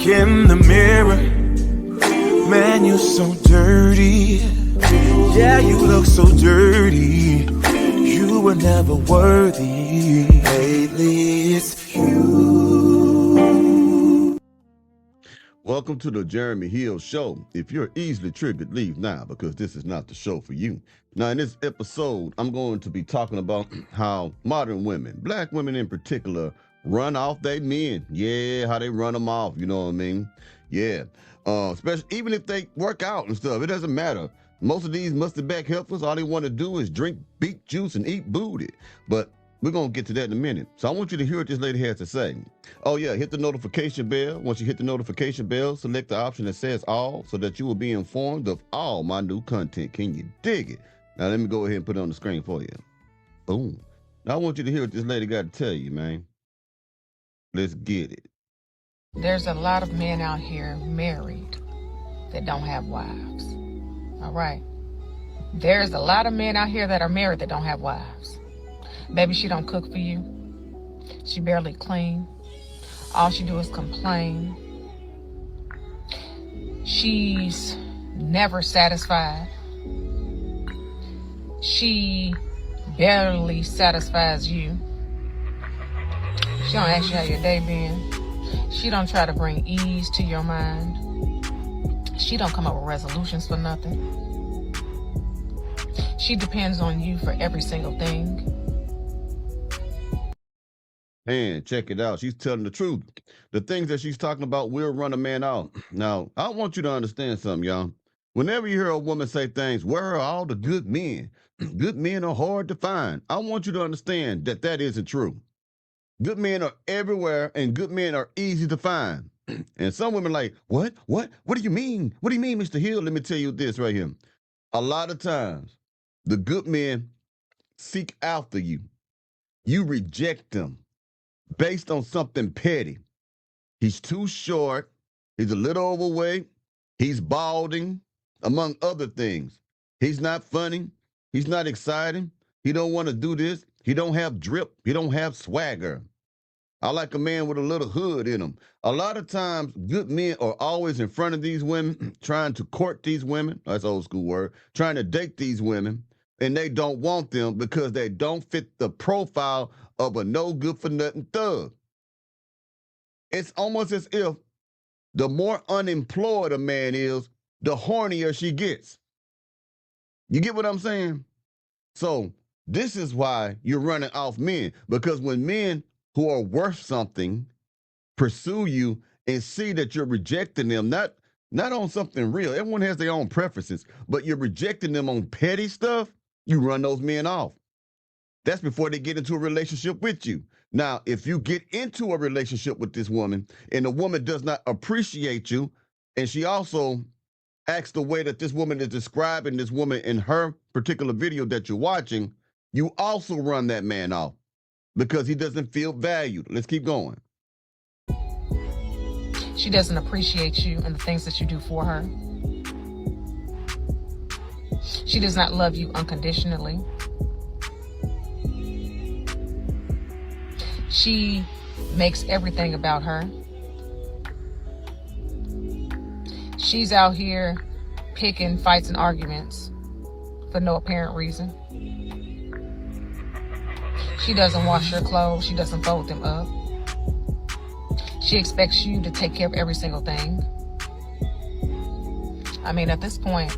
in the mirror, man, you're so dirty. Yeah, you look so dirty. You were never worthy. Lately, it's you. Welcome to the Jeremy Hill Show. If you're easily triggered, leave now because this is not the show for you. Now, in this episode, I'm going to be talking about how modern women, black women in particular, run off their men. Yeah, how they run them off. You know what I mean? Yeah. Especially even if they work out and stuff, it doesn't matter. Most of these musty back heifers, all they want to do is drink beet juice and eat booty. But we're going to get to that in a minute. So I want you to hear what this lady has to say. Oh, yeah, hit the notification bell. Once you hit the notification bell, select the option that says all so that you will be informed of all my new content. Can you dig it? Now, let me go ahead and put it on the screen for you. Boom. Now, I want you to hear what this lady got to tell you, man. Let's get it. There's a lot of men out here married that don't have wives. All right. There's a lot of men out here that are married that don't have wives. Baby, she don't cook for you. She barely clean. All she do is complain. She's never satisfied. She barely satisfies you. She don't ask you how your day been. She don't try to bring ease to your mind. She don't come up with resolutions for nothing. She depends on you for every single thing. And check it out. She's telling the truth. The things that she's talking about will run a man out. Now, I want you to understand something, y'all. Whenever you hear a woman say things, where are all the good men? Good men are hard to find. I want you to understand that that isn't true. Good men are everywhere, and good men are easy to find. And some women like, what? What do you mean? What do you mean, Mr. Hill? Let me tell you this right here. A lot of times, the good men seek after you. You reject them based on something petty. He's too short. He's a little overweight. He's balding, among other things. He's not funny. He's not exciting. He don't want to do this. He don't have drip. He don't have swagger. I like a man with a little hood in him. A lot of times, good men are always in front of these women, trying to court these women. That's old school word. Trying to date these women, and they don't want them because they don't fit the profile of a no good for nothing thug. It's almost as if the more unemployed a man is, the hornier she gets. You get what I'm saying? So this is why you're running off men, because when men who are worth something pursue you and see that you're rejecting them, not on something real. Everyone has their own preferences, but you're rejecting them on petty stuff, you run those men off. That's before they get into a relationship with you. Now, if you get into a relationship with this woman and the woman does not appreciate you, and she also acts the way that this woman is describing this woman in her particular video that you're watching, you also run that man off because he doesn't feel valued. Let's keep going. She doesn't appreciate you and the things that you do for her. She does not love you unconditionally. She makes everything about her. She's out here picking fights and arguments for no apparent reason. She doesn't wash your clothes. She doesn't fold them up. She expects you to take care of every single thing. I mean, at this point,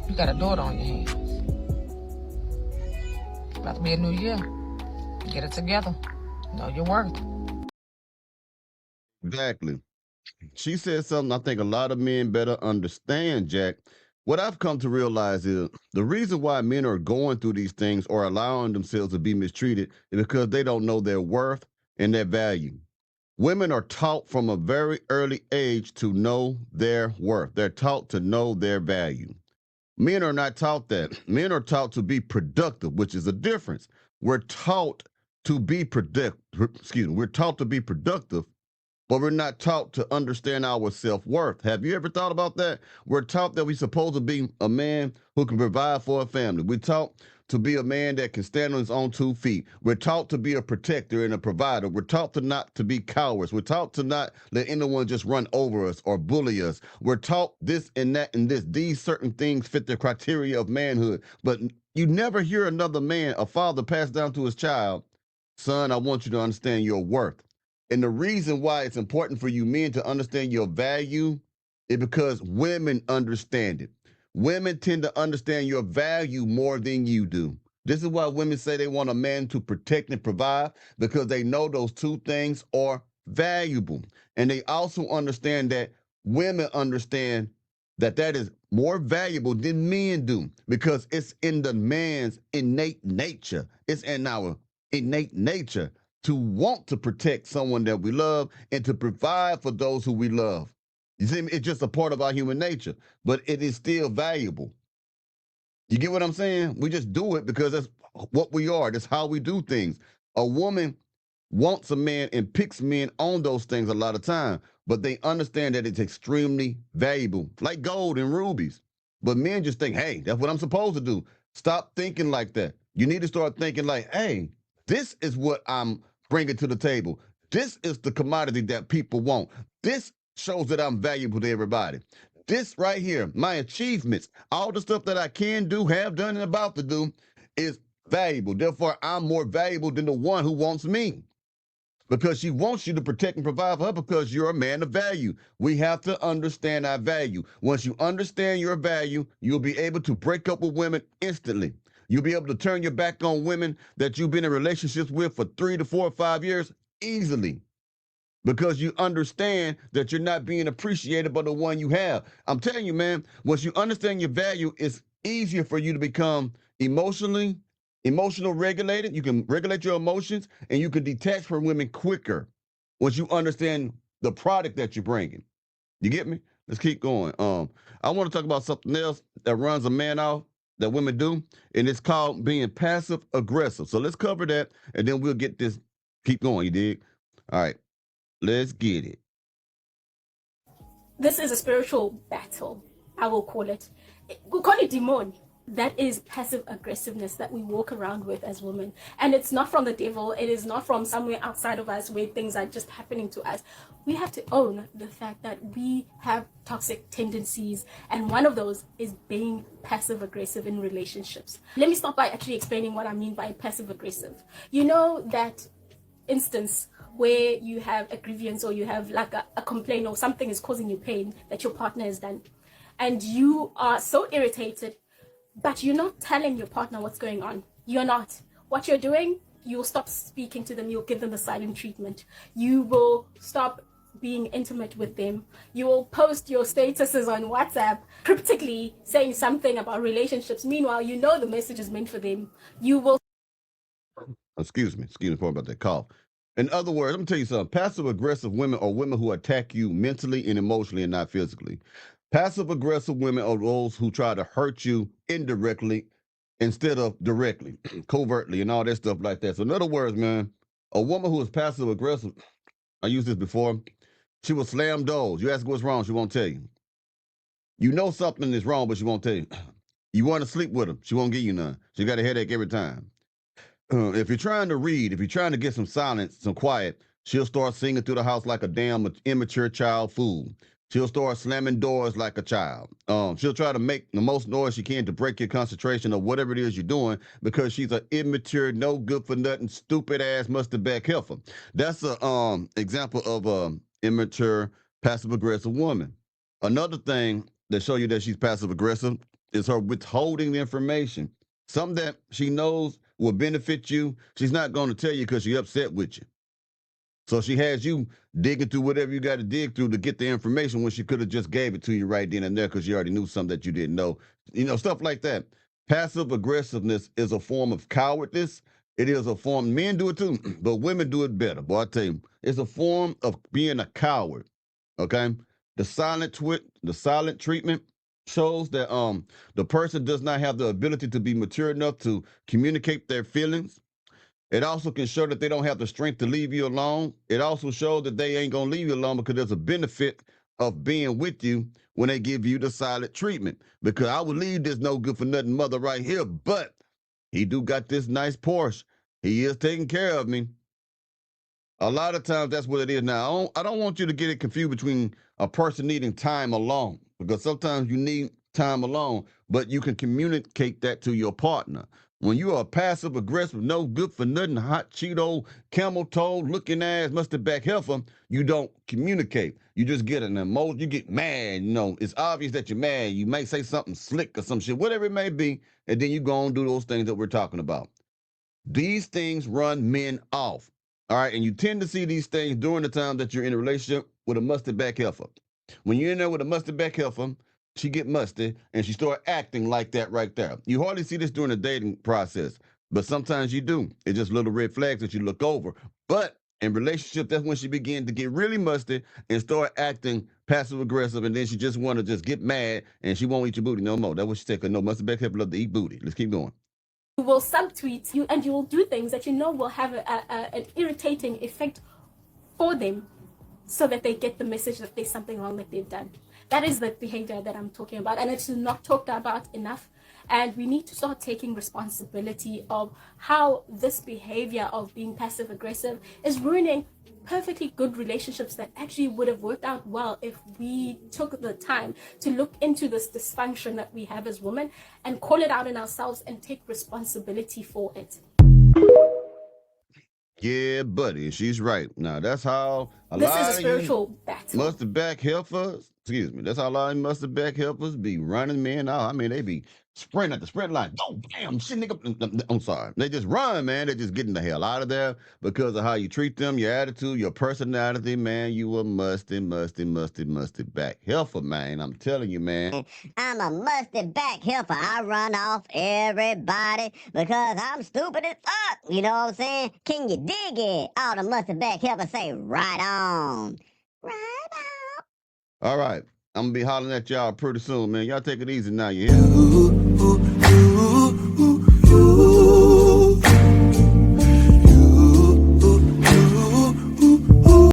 you got a daughter on your hands. About to be a new year. Get it together. Know your worth. Exactly. She said something I think a lot of men better understand, Jack. What I've come to realize is the reason why men are going through these things or allowing themselves to be mistreated is because they don't know their worth and their value. Women are taught from a very early age to know their worth. They're taught to know their value. Men are not taught that. Men are taught to be productive, which is a difference. We're taught to be productive. We're taught to be productive but we're not taught to understand our self-worth. Have you ever thought about that? We're taught that we're supposed to be a man who can provide for a family. We're taught to be a man that can stand on his own 2 feet. We're taught to be a protector and a provider. We're taught to not to be cowards. We're taught to not let anyone just run over us or bully us. We're taught this and that and this. These certain things fit the criteria of manhood. But you never hear another man, a father, pass down to his child, son, I want you to understand your worth. And the reason why it's important for you men to understand your value is because women understand it. Women tend to understand your value more than you do. This is why women say they want a man to protect and provide, because they know those 2 things are valuable. And they also understand that women understand that that is more valuable than men do, because it's in the man's innate nature. It's in our innate nature to want to protect someone that we love and to provide for those who we love. You see, it's just a part of our human nature, but it is still valuable. You get what I'm saying? We just do it because that's what we are. That's how we do things. A woman wants a man and picks men on those things a lot of time, but they understand that it's extremely valuable, like gold and rubies. But men just think, hey, that's what I'm supposed to do. Stop thinking like that. You need to start thinking like, hey, this is what I'm bringing to the table. This is the commodity that people want. This shows that I'm valuable to everybody. This right here, my achievements, all the stuff that I can do, have done, and about to do is valuable. Therefore, I'm more valuable than the one who wants me, because she wants you to protect and provide for her because you're a man of value. We have to understand our value. Once you understand your value, you'll be able to break up with women instantly. You'll be able to turn your back on women that you've been in relationships with for 3 to 4 or 5 years easily, because you understand that you're not being appreciated by the one you have. I'm telling you, man, once you understand your value, it's easier for you to become emotional regulated. You can regulate your emotions and you can detach from women quicker once you understand the product that you're bringing. You get me? Let's keep going. I want to talk about something else that runs a man off that women do, and it's called being passive aggressive. So let's cover that, and then we'll get this. Keep going. You dig? All right. Let's get it. This is a spiritual battle, I will call it. We'll call it demon. That is passive aggressiveness that we walk around with as women. And it's not from the devil. It is not from somewhere outside of us where things are just happening to us. We have to own the fact that we have toxic tendencies. And one of those is being passive aggressive in relationships. Let me start by actually explaining what I mean by passive aggressive. You know that instance where you have a grievance or you have like a complaint or something is causing you pain that your partner has done. And you are so irritated, but you're not telling your partner what's going on. You're not. What you're doing, you'll stop speaking to them. You'll give them the silent treatment. You will stop being intimate with them. You will post your statuses on WhatsApp cryptically saying something about relationships. Meanwhile, you know the message is meant for them. You will. Excuse me for about that cough. In other words, let me tell you something. Passive aggressive women are women who attack you mentally and emotionally and not physically. Passive aggressive women are those who try to hurt you indirectly instead of directly, covertly, and all that stuff like that. So, in other words, man, a woman who is passive aggressive, I used this before, she will slam doors. You ask her what's wrong, she won't tell you. You know something is wrong, but she won't tell you. You want to sleep with her, she won't give you none. She got a headache every time. If you're trying to read, if you're trying to get some silence, some quiet, she'll start singing through the house like a damn immature child fool. She'll start slamming doors like a child. She'll try to make the most noise she can to break your concentration of whatever it is you're doing, because she's an immature, no good for nothing, stupid ass mustard back heifer. That's a example of a immature, passive aggressive woman. Another thing that show you that she's passive aggressive is her withholding the information. Something that she knows will benefit you, she's not going to tell you because she's upset with you. So she has you digging through whatever you got to dig through to get the information when she could have just gave it to you right then and there because you already knew something that you didn't know. You know, stuff like that. Passive aggressiveness is a form of cowardice. It is a form, men do it too, but women do it better. Boy, I tell you, it's a form of being a coward. Okay? The silent treatment shows that the person does not have the ability to be mature enough to communicate their feelings. It also can show that they don't have the strength to leave you alone. It also shows that they ain't gonna leave you alone because there's a benefit of being with you when they give you the silent treatment. Because I would leave this no good for nothing mother right here, but he do got this nice Porsche. He is taking care of me. A lot of times that's what it is now. I don't want you to get it confused between a person needing time alone, because sometimes you need time alone, but you can communicate that to your partner. When you are passive aggressive, no good for nothing, hot Cheeto, camel toe looking ass, mustard back heifer, you don't communicate. You just get an emotion, you get mad, it's obvious that you're mad. You may say something slick or some shit, whatever it may be, and then you go and do those things that we're talking about. These things run men off. All right. And you tend to see these things during the time that you're in a relationship with a musty back heifer. When you're in there with a musty back heifer, she get musty and she start acting like that right there. You hardly see this during the dating process, but sometimes you do. It's just little red flags that you look over. But in relationship, that's when she begin to get really musty and start acting passive aggressive, and then she just want to just get mad and she won't eat your booty no more. That's what she said, because no musty back heifer love to eat booty. Let's keep going. You will subtweet you, and you will do things that you know will have an irritating effect for them, so that they get the message that there's something wrong that they've done. That is the behavior that I'm talking about, and it's not talked about enough. And we need to start taking responsibility of how this behavior of being passive aggressive is ruining perfectly good relationships that actually would have worked out well if we took the time to look into this dysfunction that we have as women and call it out in ourselves and take responsibility for it. Yeah, buddy, she's right. Now that's how This is a spiritual battle. Mustard back heifers, excuse me, that's how a lot of mustard back heifers be running men out. I mean, they be sprinting at the sprint line. Oh, damn, shit, nigga. I'm sorry. They just run, man. They just getting the hell out of there because of how you treat them, your attitude, your personality, man. You a musty back heifer, man. I'm telling you, man. I'm a musty back heifer. I run off everybody because I'm stupid as fuck. You know what I'm saying? Can you dig it? All the musty back heifers say, right on. Right on. All right. I'm gonna be hollering at y'all pretty soon, man. Y'all take it easy now, you hear? Ooh, ooh,